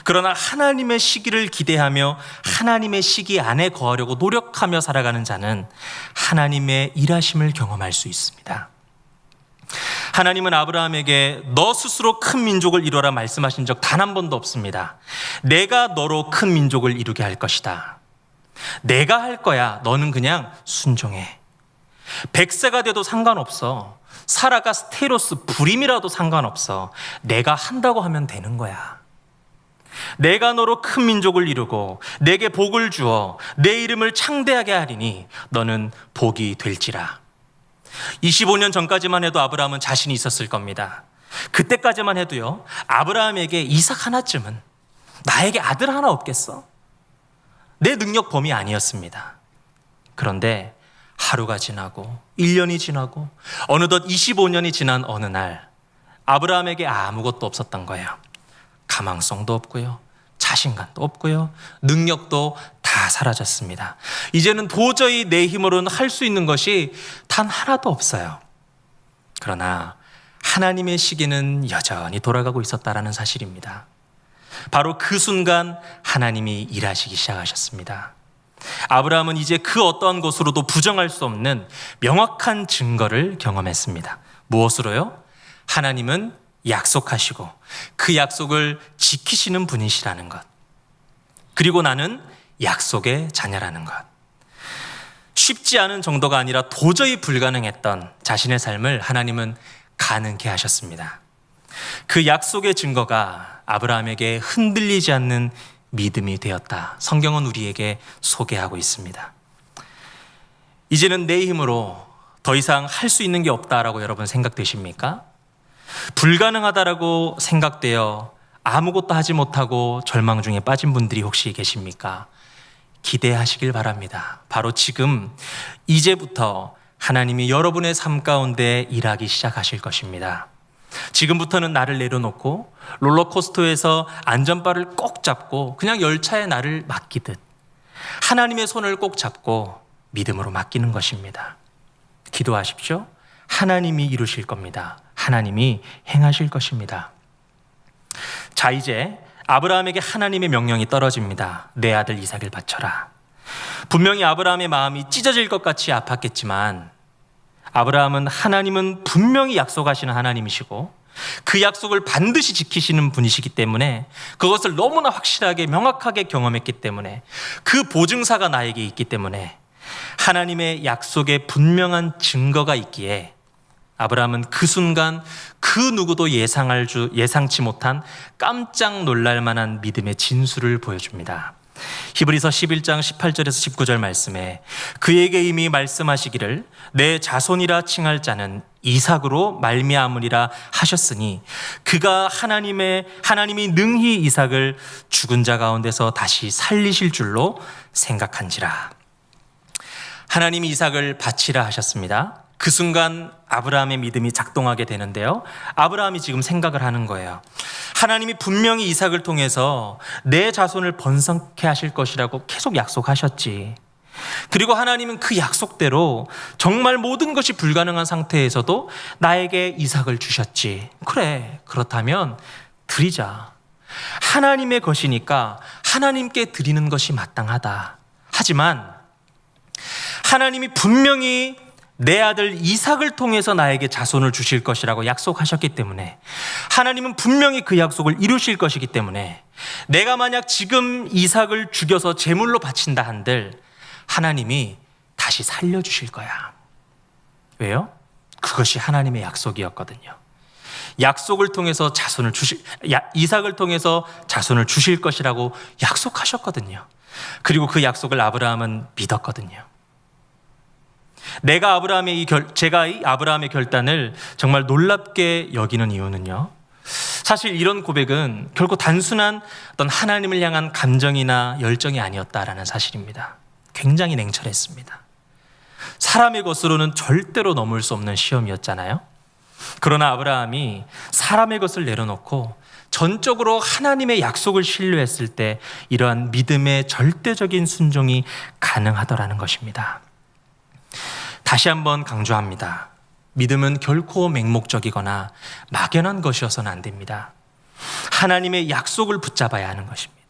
S1: 그러나 하나님의 시기를 기대하며 하나님의 시기 안에 거하려고 노력하며 살아가는 자는 하나님의 일하심을 경험할 수 있습니다. 하나님은 아브라함에게 너 스스로 큰 민족을 이루어라 말씀하신 적 단 한 번도 없습니다. 내가 너로 큰 민족을 이루게 할 것이다. 내가 할 거야. 너는 그냥 순종해. 100세가 돼도 상관없어. 사라가 스테로스 불임이라도 상관없어. 내가 한다고 하면 되는 거야. 내가 너로 큰 민족을 이루고 내게 복을 주어 내 이름을 창대하게 하리니 너는 복이 될지라. 25년 전까지만 해도 아브라함은 자신이 있었을 겁니다. 그때까지만 해도요, 아브라함에게 이삭 하나쯤은, 나에게 아들 하나 없겠어? 내 능력 범위 아니었습니다. 그런데 하루가 지나고 1년이 지나고 어느덧 25년이 지난 어느 날 아브라함에게 아무것도 없었던 거예요. 가망성도 없고요, 자신감도 없고요, 능력도 다 사라졌습니다. 이제는 도저히 내 힘으로는 할 수 있는 것이 단 하나도 없어요. 그러나 하나님의 시기는 여전히 돌아가고 있었다라는 사실입니다. 바로 그 순간 하나님이 일하시기 시작하셨습니다. 아브라함은 이제 그 어떠한 것으로도 부정할 수 없는 명확한 증거를 경험했습니다. 무엇으로요? 하나님은 약속하시고 그 약속을 지키시는 분이시라는 것, 그리고 나는 약속의 자녀라는 것. 쉽지 않은 정도가 아니라 도저히 불가능했던 자신의 삶을 하나님은 가능케 하셨습니다. 그 약속의 증거가 아브라함에게 흔들리지 않는 믿음이 되었다. 성경은 우리에게 소개하고 있습니다. 이제는 내 힘으로 더 이상 할 수 있는 게 없다라고 여러분 생각되십니까? 불가능하다라고 생각되어 아무것도 하지 못하고 절망 중에 빠진 분들이 혹시 계십니까? 기대하시길 바랍니다. 바로 지금 이제부터 하나님이 여러분의 삶 가운데 일하기 시작하실 것입니다. 지금부터는 나를 내려놓고 롤러코스터에서 안전바를 꼭 잡고 그냥 열차에 나를 맡기듯 하나님의 손을 꼭 잡고 믿음으로 맡기는 것입니다. 기도하십시오. 하나님이 이루실 겁니다. 하나님이 행하실 것입니다. 자, 이제 아브라함에게 하나님의 명령이 떨어집니다. 내 아들 이삭을 바쳐라. 분명히 아브라함의 마음이 찢어질 것 같이 아팠겠지만 하나님은 분명히 약속하시는 하나님이시고 그 약속을 반드시 지키시는 분이시기 때문에 그것을 너무나 확실하게 명확하게 경험했기 때문에 그 보증사가 나에게 있기 때문에 하나님의 약속에 분명한 증거가 있기에 아브라함은 그 순간 그 누구도 예상치 못한 깜짝 놀랄 만한 믿음의 진수를 보여줍니다. 히브리서 11장 18절에서 19절 말씀에 그에게 이미 말씀하시기를 내 자손이라 칭할 자는 이삭으로 말미암으리라 하셨으니 그가 하나님이 능히 이삭을 죽은 자 가운데서 다시 살리실 줄로 생각한지라. 하나님이 이삭을 바치라 하셨습니다. 그 순간 아브라함의 믿음이 작동하게 되는데요. 아브라함이 지금 생각을 하는 거예요. 하나님이 분명히 이삭을 통해서 내 자손을 번성케 하실 것이라고 계속 약속하셨지. 그리고 하나님은 그 약속대로 정말 모든 것이 불가능한 상태에서도 나에게 이삭을 주셨지. 그래, 그렇다면 드리자. 하나님의 것이니까 하나님께 드리는 것이 마땅하다. 하지만 하나님이 분명히 내 아들 이삭을 통해서 나에게 자손을 주실 것이라고 약속하셨기 때문에 하나님은 분명히 그 약속을 이루실 것이기 때문에 내가 만약 지금 이삭을 죽여서 제물로 바친다 한들 하나님이 다시 살려주실 거야. 왜요? 그것이 하나님의 약속이었거든요. 약속을 통해서 이삭을 통해서 자손을 주실 것이라고 약속하셨거든요. 그리고 그 약속을 아브라함은 믿었거든요. 제가 이 아브라함의 결단을 정말 놀랍게 여기는 이유는요. 사실 이런 고백은 결코 단순한 어떤 하나님을 향한 감정이나 열정이 아니었다라는 사실입니다. 굉장히 냉철했습니다. 사람의 것으로는 절대로 넘을 수 없는 시험이었잖아요. 그러나 아브라함이 사람의 것을 내려놓고 전적으로 하나님의 약속을 신뢰했을 때 이러한 믿음의 절대적인 순종이 가능하더라는 것입니다. 다시 한번 강조합니다. 믿음은 결코 맹목적이거나 막연한 것이어서는 안 됩니다. 하나님의 약속을 붙잡아야 하는 것입니다.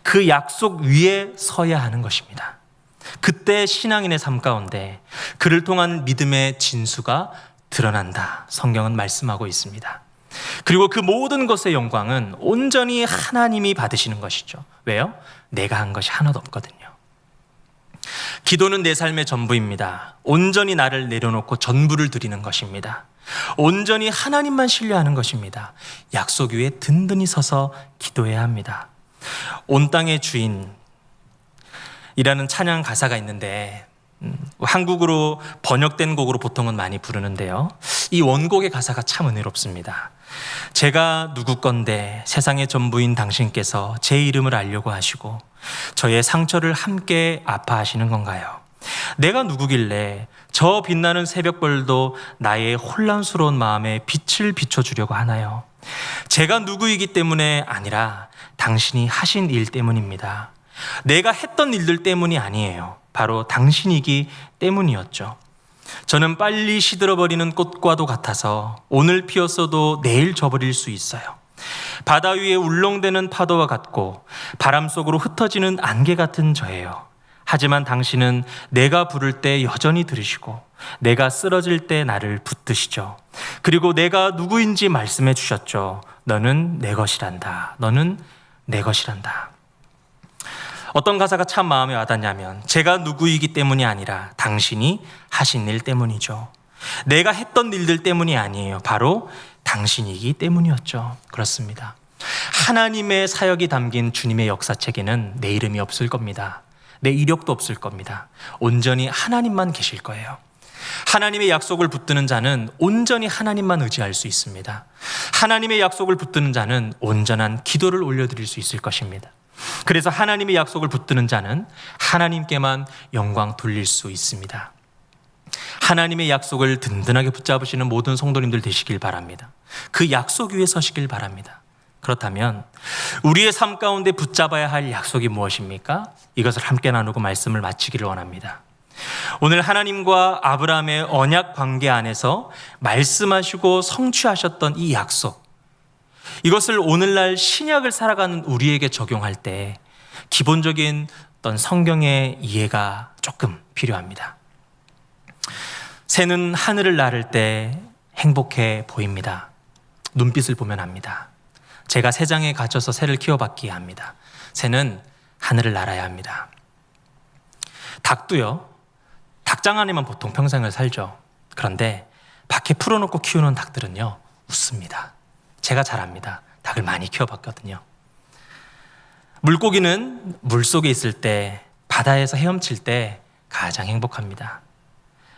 S1: 그 약속 위에 서야 하는 것입니다. 그때 신앙인의 삶 가운데 그를 통한 믿음의 진수가 드러난다. 성경은 말씀하고 있습니다. 그리고 그 모든 것의 영광은 온전히 하나님이 받으시는 것이죠. 왜요? 내가 한 것이 하나도 없거든요. 기도는 내 삶의 전부입니다. 온전히 나를 내려놓고 전부를 드리는 것입니다. 온전히 하나님만 신뢰하는 것입니다. 약속 위에 든든히 서서 기도해야 합니다. 온 땅의 주인이라는 찬양 가사가 있는데 한국으로 번역된 곡으로 보통은 많이 부르는데요. 이 원곡의 가사가 참 은혜롭습니다. 제가 누구 건데 세상의 전부인 당신께서 제 이름을 알려고 하시고 저의 상처를 함께 아파하시는 건가요? 내가 누구길래 저 빛나는 새벽별도 나의 혼란스러운 마음에 빛을 비춰주려고 하나요? 제가 누구이기 때문에 아니라 당신이 하신 일 때문입니다. 내가 했던 일들 때문이 아니에요. 바로 당신이기 때문이었죠. 저는 빨리 시들어버리는 꽃과도 같아서 오늘 피었어도 내일 져버릴 수 있어요. 바다 위에 울렁대는 파도와 같고 바람 속으로 흩어지는 안개 같은 저예요. 하지만 당신은 내가 부를 때 여전히 들으시고 내가 쓰러질 때 나를 붙드시죠. 그리고 내가 누구인지 말씀해 주셨죠. 너는 내 것이란다. 너는 내 것이란다. 어떤 가사가 참 마음에 와닿냐면 제가 누구이기 때문이 아니라 당신이 하신 일 때문이죠. 내가 했던 일들 때문이 아니에요. 바로 당신이기 때문이었죠. 그렇습니다. 하나님의 사역이 담긴 주님의 역사책에는 내 이름이 없을 겁니다. 내 이력도 없을 겁니다. 온전히 하나님만 계실 거예요. 하나님의 약속을 붙드는 자는 온전히 하나님만 의지할 수 있습니다. 하나님의 약속을 붙드는 자는 온전한 기도를 올려드릴 수 있을 것입니다. 그래서 하나님의 약속을 붙드는 자는 하나님께만 영광 돌릴 수 있습니다. 하나님의 약속을 든든하게 붙잡으시는 모든 성도님들 되시길 바랍니다. 그 약속 위에 서시길 바랍니다. 그렇다면 우리의 삶 가운데 붙잡아야 할 약속이 무엇입니까? 이것을 함께 나누고 말씀을 마치기를 원합니다. 오늘 하나님과 아브라함의 언약 관계 안에서 말씀하시고 성취하셨던 이 약속, 이것을 오늘날 신약을 살아가는 우리에게 적용할 때 기본적인 어떤 성경의 이해가 조금 필요합니다. 새는 하늘을 나를 때 행복해 보입니다. 눈빛을 보면 압니다. 제가 새장에 갇혀서 새를 키워봤기에 합니다. 새는 하늘을 날아야 합니다. 닭도요, 닭장 안에만 보통 평생을 살죠. 그런데 밖에 풀어놓고 키우는 닭들은요, 웃습니다. 제가 잘 압니다. 닭을 많이 키워봤거든요. 물고기는 물속에 있을 때, 바다에서 헤엄칠 때 가장 행복합니다.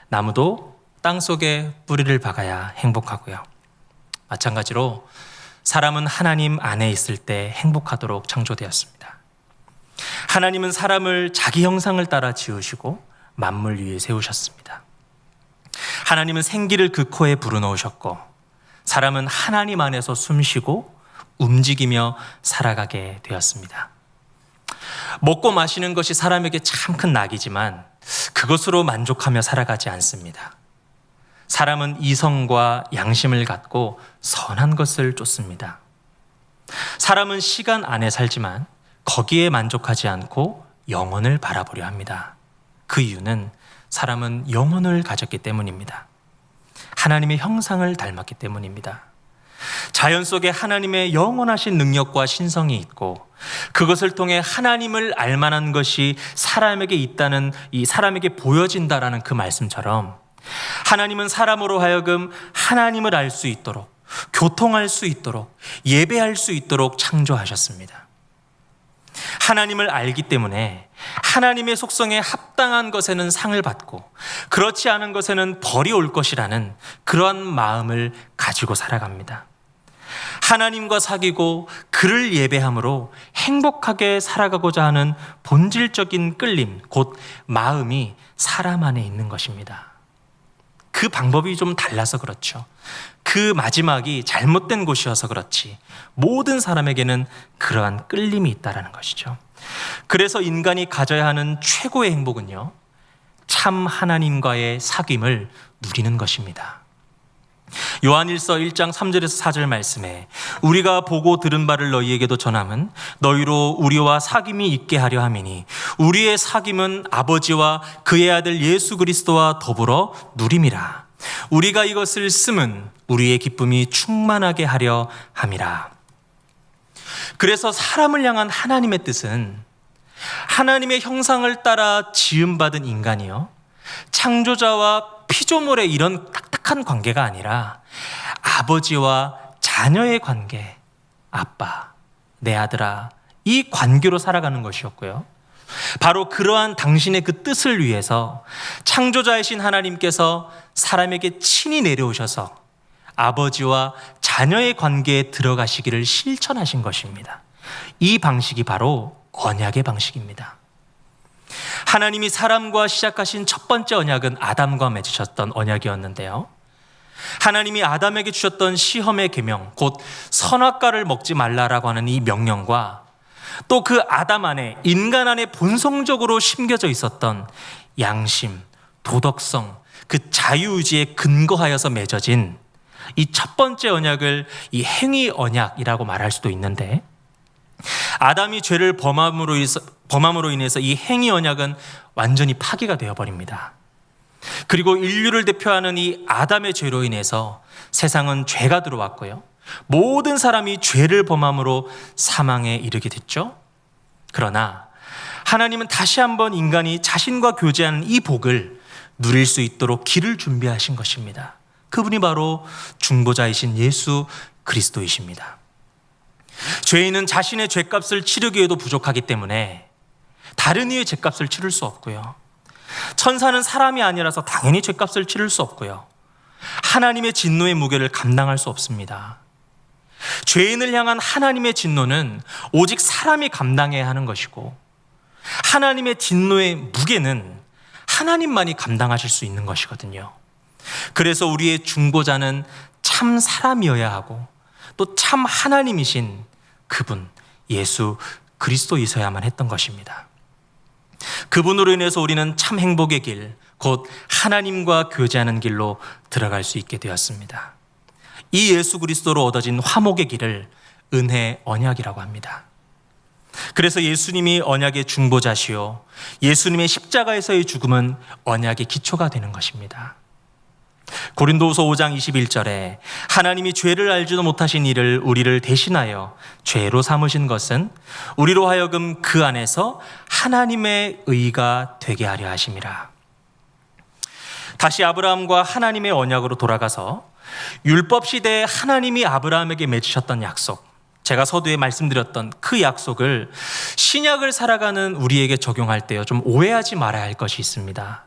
S1: 나무도 땅속에 뿌리를 박아야 행복하고요. 마찬가지로 사람은 하나님 안에 있을 때 행복하도록 창조되었습니다. 하나님은 사람을 자기 형상을 따라 지으시고 만물 위에 세우셨습니다. 하나님은 생기를 그 코에 불어넣으셨고 사람은 하나님 안에서 숨쉬고 움직이며 살아가게 되었습니다. 먹고 마시는 것이 사람에게 참 큰 낙이지만 그것으로 만족하며 살아가지 않습니다. 사람은 이성과 양심을 갖고 선한 것을 쫓습니다. 사람은 시간 안에 살지만 거기에 만족하지 않고 영혼을 바라보려 합니다. 그 이유는 사람은 영혼을 가졌기 때문입니다. 하나님의 형상을 닮았기 때문입니다. 자연 속에 하나님의 영원하신 능력과 신성이 있고 그것을 통해 하나님을 알만한 것이 사람에게 있다는, 이 사람에게 보여진다라는 그 말씀처럼 하나님은 사람으로 하여금 하나님을 알 수 있도록, 교통할 수 있도록, 예배할 수 있도록 창조하셨습니다. 하나님을 알기 때문에 하나님의 속성에 합당한 것에는 상을 받고 그렇지 않은 것에는 벌이 올 것이라는 그러한 마음을 가지고 살아갑니다. 하나님과 사귀고 그를 예배함으로 행복하게 살아가고자 하는 본질적인 끌림, 곧 마음이 사람 안에 있는 것입니다. 그 방법이 좀 달라서 그렇죠. 그 마지막이 잘못된 곳이어서 그렇지 모든 사람에게는 그러한 끌림이 있다는 것이죠. 그래서 인간이 가져야 하는 최고의 행복은요, 참 하나님과의 사귐을 누리는 것입니다. 요한일서 1장 3절에서 4절 말씀에 우리가 보고 들은 바를 너희에게도 전함은 너희로 우리와 사귐이 있게 하려 함이니 우리의 사귐은 아버지와 그의 아들 예수 그리스도와 더불어 누림이라. 우리가 이것을 쓰면 우리의 기쁨이 충만하게 하려 함이라. 그래서 사람을 향한 하나님의 뜻은 하나님의 형상을 따라 지음받은 인간이요, 창조자와 피조물의 이런 딱딱한 관계가 아니라 아버지와 자녀의 관계, 아빠, 내 아들아, 이 관계로 살아가는 것이었고요. 바로 그러한 당신의 그 뜻을 위해서 창조자이신 하나님께서 사람에게 친히 내려오셔서 아버지와 자녀의 관계에 들어가시기를 실천하신 것입니다. 이 방식이 바로 언약의 방식입니다. 하나님이 사람과 시작하신 첫 번째 언약은 아담과 맺으셨던 언약이었는데요. 하나님이 아담에게 주셨던 시험의 계명, 곧 선악과를 먹지 말라라고 하는 이 명령과 또 그 아담 안에, 인간 안에 본성적으로 심겨져 있었던 양심, 도덕성, 그 자유의지에 근거하여서 맺어진 이 첫 번째 언약을 이 행위 언약이라고 말할 수도 있는데, 아담이 죄를 범함으로 인해서 이 행위 언약은 완전히 파기가 되어버립니다. 그리고 인류를 대표하는 이 아담의 죄로 인해서 세상은 죄가 들어왔고요, 모든 사람이 죄를 범함으로 사망에 이르게 됐죠. 그러나 하나님은 다시 한번 인간이 자신과 교제하는 이 복을 누릴 수 있도록 길을 준비하신 것입니다. 그분이 바로 중보자이신 예수 그리스도이십니다. 죄인은 자신의 죄값을 치르기에도 부족하기 때문에 다른 이의 죄값을 치를 수 없고요, 천사는 사람이 아니라서 당연히 죄값을 치를 수 없고요, 하나님의 진노의 무게를 감당할 수 없습니다. 죄인을 향한 하나님의 진노는 오직 사람이 감당해야 하는 것이고, 하나님의 진노의 무게는 하나님만이 감당하실 수 있는 것이거든요. 그래서 우리의 중보자는 참 사람이어야 하고 또 참 하나님이신 그분 예수 그리스도이셔야만 했던 것입니다. 그분으로 인해서 우리는 참 행복의 길, 곧 하나님과 교제하는 길로 들어갈 수 있게 되었습니다. 이 예수 그리스도로 얻어진 화목의 길을 은혜 언약이라고 합니다. 그래서 예수님이 언약의 중보자시요, 예수님의 십자가에서의 죽음은 언약의 기초가 되는 것입니다. 고린도후서 5장 21절에 하나님이 죄를 알지도 못하신 이를 우리를 대신하여 죄로 삼으신 것은 우리로 하여금 그 안에서 하나님의 의가 되게 하려 하심이라. 다시 아브라함과 하나님의 언약으로 돌아가서 율법 시대에 하나님이 아브라함에게 맺으셨던 약속, 제가 서두에 말씀드렸던 그 약속을 신약을 살아가는 우리에게 적용할 때요, 좀 오해하지 말아야 할 것이 있습니다.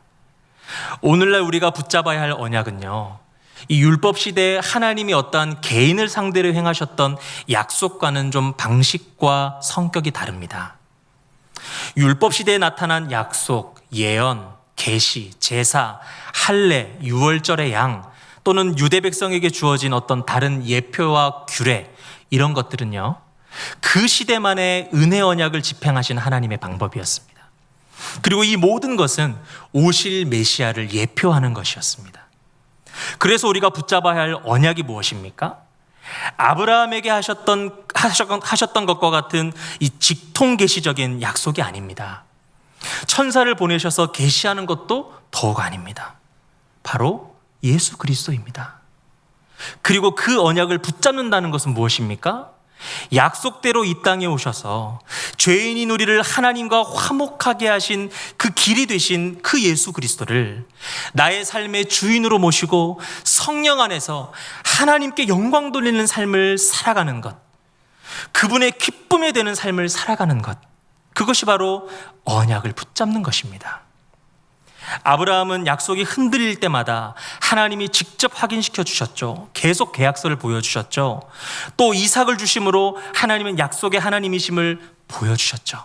S1: 오늘날 우리가 붙잡아야 할 언약은요, 이 율법 시대에 하나님이 어떠한 개인을 상대로 행하셨던 약속과는 좀 방식과 성격이 다릅니다. 율법 시대에 나타난 약속, 예언, 계시, 제사, 할례, 유월절의 양, 또는 유대 백성에게 주어진 어떤 다른 예표와 규례, 이런 것들은요, 그 시대만의 은혜 언약을 집행하신 하나님의 방법이었습니다. 그리고 이 모든 것은 오실 메시아를 예표하는 것이었습니다. 그래서 우리가 붙잡아야 할 언약이 무엇입니까? 아브라함에게 하셨던 것과 같은 이 직통계시적인 약속이 아닙니다. 천사를 보내셔서 계시하는 것도 더욱 아닙니다. 바로 예수 그리스도입니다. 그리고 그 언약을 붙잡는다는 것은 무엇입니까? 약속대로 이 땅에 오셔서 죄인인 우리를 하나님과 화목하게 하신 그 길이 되신 그 예수 그리스도를 나의 삶의 주인으로 모시고 성령 안에서 하나님께 영광 돌리는 삶을 살아가는 것, 그분의 기쁨에 되는 삶을 살아가는 것, 그것이 바로 언약을 붙잡는 것입니다. 아브라함은 약속이 흔들릴 때마다 하나님이 직접 확인시켜 주셨죠. 계속 계약서를 보여주셨죠. 또 이삭을 주심으로 하나님은 약속의 하나님이심을 보여주셨죠.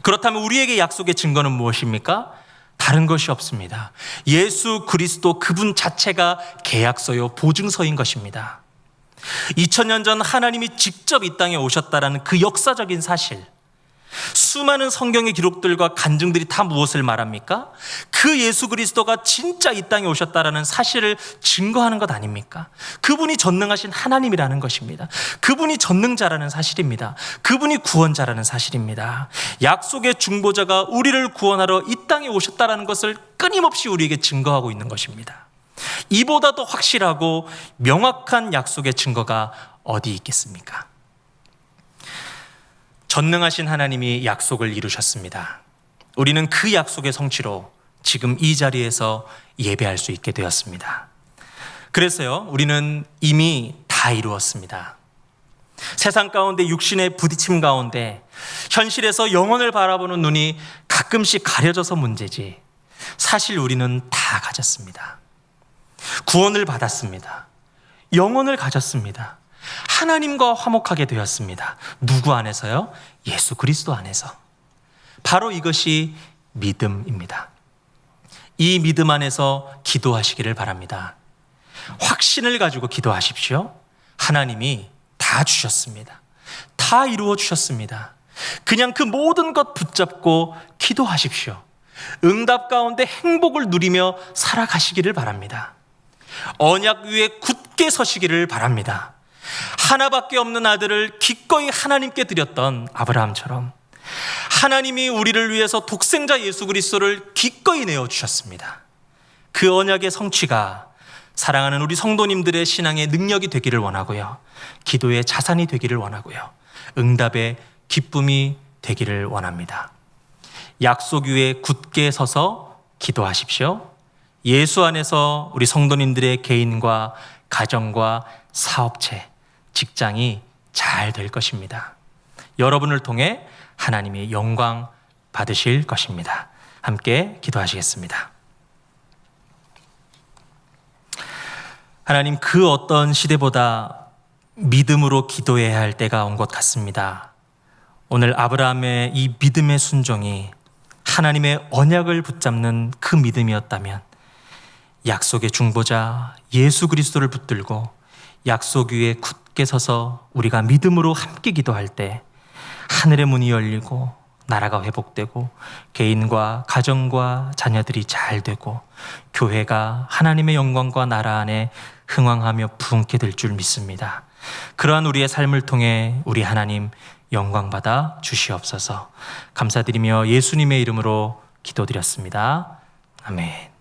S1: 그렇다면 우리에게 약속의 증거는 무엇입니까? 다른 것이 없습니다. 예수 그리스도 그분 자체가 계약서요, 보증서인 것입니다. 2000년 전 하나님이 직접 이 땅에 오셨다라는 그 역사적인 사실, 수많은 성경의 기록들과 간증들이 다 무엇을 말합니까? 그 예수 그리스도가 진짜 이 땅에 오셨다라는 사실을 증거하는 것 아닙니까? 그분이 전능하신 하나님이라는 것입니다. 그분이 전능자라는 사실입니다. 그분이 구원자라는 사실입니다. 약속의 중보자가 우리를 구원하러 이 땅에 오셨다라는 것을 끊임없이 우리에게 증거하고 있는 것입니다. 이보다 더 확실하고 명확한 약속의 증거가 어디 있겠습니까? 전능하신 하나님이 약속을 이루셨습니다. 우리는 그 약속의 성취로 지금 이 자리에서 예배할 수 있게 되었습니다. 그래서요, 우리는 이미 다 이루었습니다. 세상 가운데 육신의 부딪힘 가운데 현실에서 영혼을 바라보는 눈이 가끔씩 가려져서 문제지, 사실 우리는 다 가졌습니다. 구원을 받았습니다. 영혼을 가졌습니다. 하나님과 화목하게 되었습니다. 누구 안에서요? 예수 그리스도 안에서. 바로 이것이 믿음입니다. 이 믿음 안에서 기도하시기를 바랍니다. 확신을 가지고 기도하십시오. 하나님이 다 주셨습니다. 다 이루어 주셨습니다. 그냥 그 모든 것 붙잡고 기도하십시오. 응답 가운데 행복을 누리며 살아가시기를 바랍니다. 언약 위에 굳게 서시기를 바랍니다. 하나밖에 없는 아들을 기꺼이 하나님께 드렸던 아브라함처럼 하나님이 우리를 위해서 독생자 예수 그리스도를 기꺼이 내어주셨습니다. 그 언약의 성취가 사랑하는 우리 성도님들의 신앙의 능력이 되기를 원하고요, 기도의 자산이 되기를 원하고요, 응답의 기쁨이 되기를 원합니다. 약속 위에 굳게 서서 기도하십시오. 예수 안에서 우리 성도님들의 개인과 가정과 사업체, 직장이 잘 될 것입니다. 여러분을 통해 하나님의 영광 받으실 것입니다. 함께 기도하시겠습니다. 하나님, 그 어떤 시대보다 믿음으로 기도해야 할 때가 온 것 같습니다. 오늘 아브라함의 이 믿음의 순종이 하나님의 언약을 붙잡는 그 믿음이었다면 약속의 중보자 예수 그리스도를 붙들고 약속 위에 굳게 서서 우리가 믿음으로 함께 기도할 때 하늘의 문이 열리고 나라가 회복되고 개인과 가정과 자녀들이 잘 되고 교회가 하나님의 영광과 나라 안에 흥왕하며 부흥케 될 줄 믿습니다. 그러한 우리의 삶을 통해 우리 하나님 영광받아 주시옵소서. 감사드리며 예수님의 이름으로 기도드렸습니다. 아멘.